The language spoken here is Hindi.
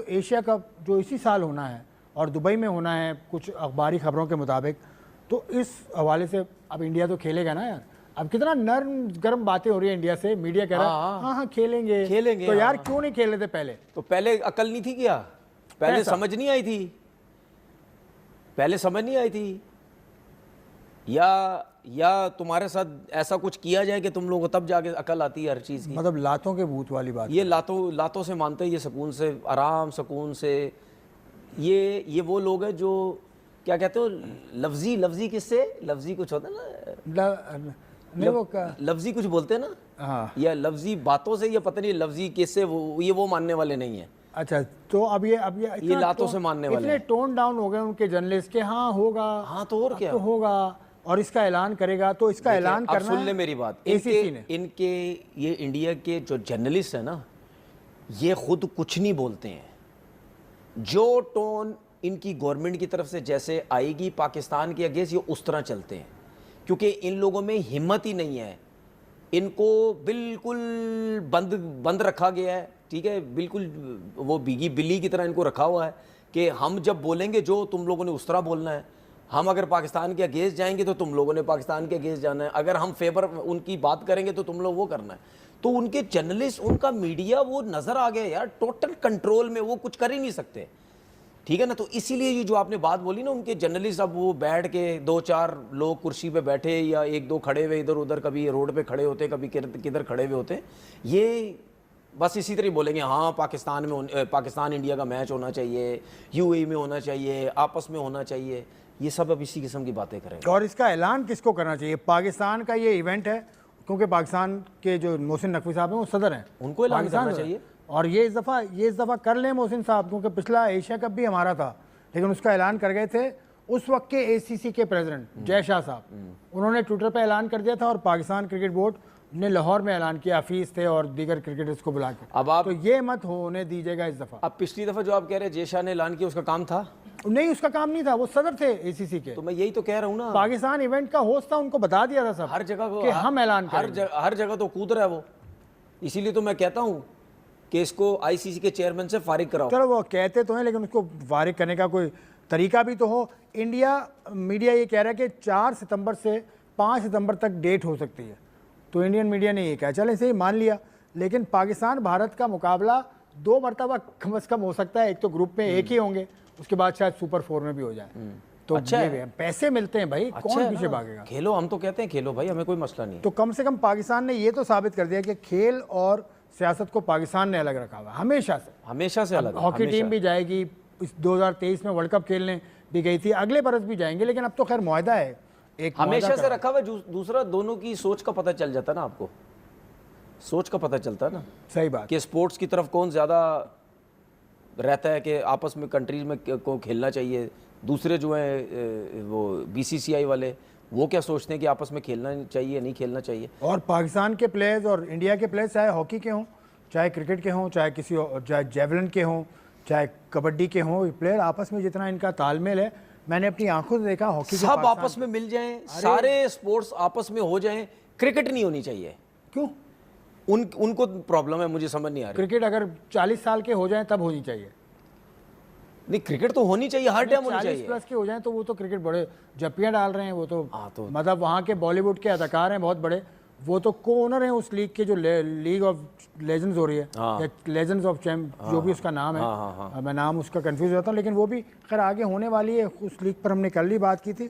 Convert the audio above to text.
एशिया कप जो इसी साल होना है और दुबई में होना है कुछ अखबारी खबरों के मुताबिक, तो इस हवाले से अब इंडिया तो खेलेगा ना यार। अब कितना नर्म गर्म बातें हो रही है इंडिया से, मीडिया कह रहा है हाँ हाँ खेलेंगे तो यार क्यों नहीं खेल रहे थे पहले? तो पहले अकल नहीं थी क्या? पहले समझ नहीं आई थी? पहले समझ नहीं आई थी? या तुम्हारे साथ ऐसा कुछ किया जाए कि तुम लोग को तब जाके अकल आती है हर चीज़ की? मतलब लातों के भूत वाली बात। ये लातों से मानते हैं, ये सुकून से, आराम सुकून से। ये वो लोग हैं जो क्या कहते हो, लफ्जी किससे, लफ्जी कुछ होता है ना, नहीं वो लफ्जी कुछ बोलते हैं ना, हाँ, या लफ्जी बातों से, या पता नहीं लफ्जी किससे, वो मानने वाले नहीं है। अच्छा, तो अब ये लातों से मानने वाले इतने टोन डाउन हो गए उनके जर्नलिस्ट के, हाँ होगा, हाँ तो और क्या, तो होगा और इसका ऐलान करेगा, तो इसका ऐलान करना। सुन ले मेरी बात, इनके ये इंडिया के जो जर्नलिस्ट है ना, ये खुद कुछ नहीं बोलते हैं। जो टोन इनकी गवर्नमेंट की तरफ से जैसे आएगी पाकिस्तान के अगेंस्ट, ये उस तरह चलते हैं, क्योंकि इन लोगों में हिम्मत ही नहीं है। इनको बिल्कुल बंद रखा गया है, ठीक है, बिल्कुल वो भीगी बिल्ली की तरह इनको रखा हुआ है कि हम जब बोलेंगे जो तुम लोगों ने उस तरह बोलना है। हम अगर पाकिस्तान के अगेंस्ट जाएंगे तो तुम लोगों ने पाकिस्तान के अगेंस्ट जाना है, अगर हम फेवर उनकी बात करेंगे तो तुम लोग वो करना है। तो उनके जर्नलिस्ट, उनका मीडिया वो नज़र आ गया यार, टोटल कंट्रोल में, वो कुछ कर ही नहीं सकते, ठीक है ना। तो इसीलिए ये जो आपने बात बोली ना, उनके जर्नलिस्ट अब वो बैठ के 2-4 लोग कुर्सी पे बैठे या 1-2 खड़े हुए इधर उधर, कभी रोड पे खड़े होते, कभी किधर खड़े हुए होते, ये बस इसी तरह बोलेंगे हाँ पाकिस्तान इंडिया का मैच होना चाहिए, यूएई में होना चाहिए, आपस में होना चाहिए। ये सब अब इसी किस्म की बातें करेंगे। और इसका ऐलान किसको करना चाहिए? पाकिस्तान का ये इवेंट है, क्योंकि पाकिस्तान के जो मोहसिन नकवी साहब हैं वो सदर हैं, उनको ऐलान करना चाहिए। और ये इस दफ़ा कर लें मोहसिन साहब, क्योंकि पिछला एशिया कप भी हमारा था, लेकिन उसका ऐलान कर गए थे उस वक्त के एसीसी के प्रेसिडेंट जय शाह साहब। उन्होंने ट्विटर पर ऐलान कर दिया था और पाकिस्तान क्रिकेट बोर्ड ने लाहौर में ऐलान किया, हफीज़ थे और दीगर क्रिकेटर्स को बुला के। अब आप तो ये मत होने दीजिएगा इस दफ़ा। अब पिछली दफ़ा जो आप कह रहे हैं जय शाह ने ऐलान किया, उसका काम था? नहीं, उसका काम नहीं था, वो सदर थे एसीसी के। तो मैं यही तो कह रहा हूँ ना, पाकिस्तान इवेंट का होस्ट था, उनको बता दिया था सब हर जगह को कि हम ऐलान करेंगे। हर जगह तो कूद रहा है वो। इसीलिए तो मैं कहता हूँ कि इसको आईसीसी के चेयरमैन से फारिग कराओ। चलो वो कहते तो हैं, लेकिन उसको फारिग करने का कोई तरीका भी तो हो। इंडिया मीडिया ये कह रहा है कि 4 सितंबर से 5 सितंबर तक डेट हो सकती है, तो इंडियन मीडिया ने ये कहा, चले इसे ही मान लिया। लेकिन पाकिस्तान भारत का मुकाबला 2 मरतबा कम अज़ कम हो सकता है, एक तो ग्रुप में एक ही होंगे, उसके बाद शायद सुपर 4 में भी हो जाए। तो अच्छा ये पैसे मिलते हैं भाई, कौन पीछे भागेगा? खेलो, हम तो कहते हैं खेलो भाई, हमें कोई मसला नहीं। तो कम से कम पाकिस्तान ने ये तो साबित कर दिया कि खेल और सियासत को पाकिस्तान ने अलग रखा हुआ, हमेशा से अलग। हॉकी टीम भी जाएगी, इस 2023 में वर्ल्ड कप खेलने भी गई थी, अगले बरस भी जाएंगे, लेकिन अब तो खैर मुआहदा है, एक हमेशा से रखा हुआ। दूसरा, दोनों की सोच का पता चल जाता ना, आपको सोच का पता चलता है ना। सही बात कि स्पोर्ट्स की तरफ कौन ज़्यादा रहता है कि आपस में कंट्रीज में को खेलना चाहिए। दूसरे जो हैं वो बीसीसीआई वाले, वो क्या सोचते हैं कि आपस में खेलना चाहिए नहीं खेलना चाहिए। और पाकिस्तान के प्लेयर्स और इंडिया के प्लेयर्स, चाहे हॉकी के हों, चाहे क्रिकेट के हों, चाहे जेवलिन के हों, चाहे कबड्डी के हों, प्लेयर आपस में जितना इनका तालमेल है, मैंने अपनी आंखों से देखा। हॉकी सब आपस में मिल जाएं, सारे स्पोर्ट्स आपस में हो जाएं, क्रिकेट नहीं होनी चाहिए। क्यों? उनको प्रॉब्लम है, मुझे समझ नहीं आ रही। क्रिकेट अगर 40 साल के हो जाएं तब होनी चाहिए। नहीं, क्रिकेट तो होनी चाहिए, हर टाइम होनी चाहिए। 40 प्लस के हो जाएं तो वो तो क्रिकेट बड़े जप्पियां डाल रहे हैं, वो तो मतलब वहाँ के बॉलीवुड के अदाकार हैं बहुत बड़े, वो तो को ओनर हैं उस लीग के, जो लीग ऑफ लेजेंड्स हो रही है, या लेजेंड्स ऑफ चैम्प, जो भी उसका नाम है। मैं नाम उसका कंफ्यूज होता हूँ, लेकिन वो भी खैर आगे होने वाली है। उस लीग पर हमने कल ही बात की थी,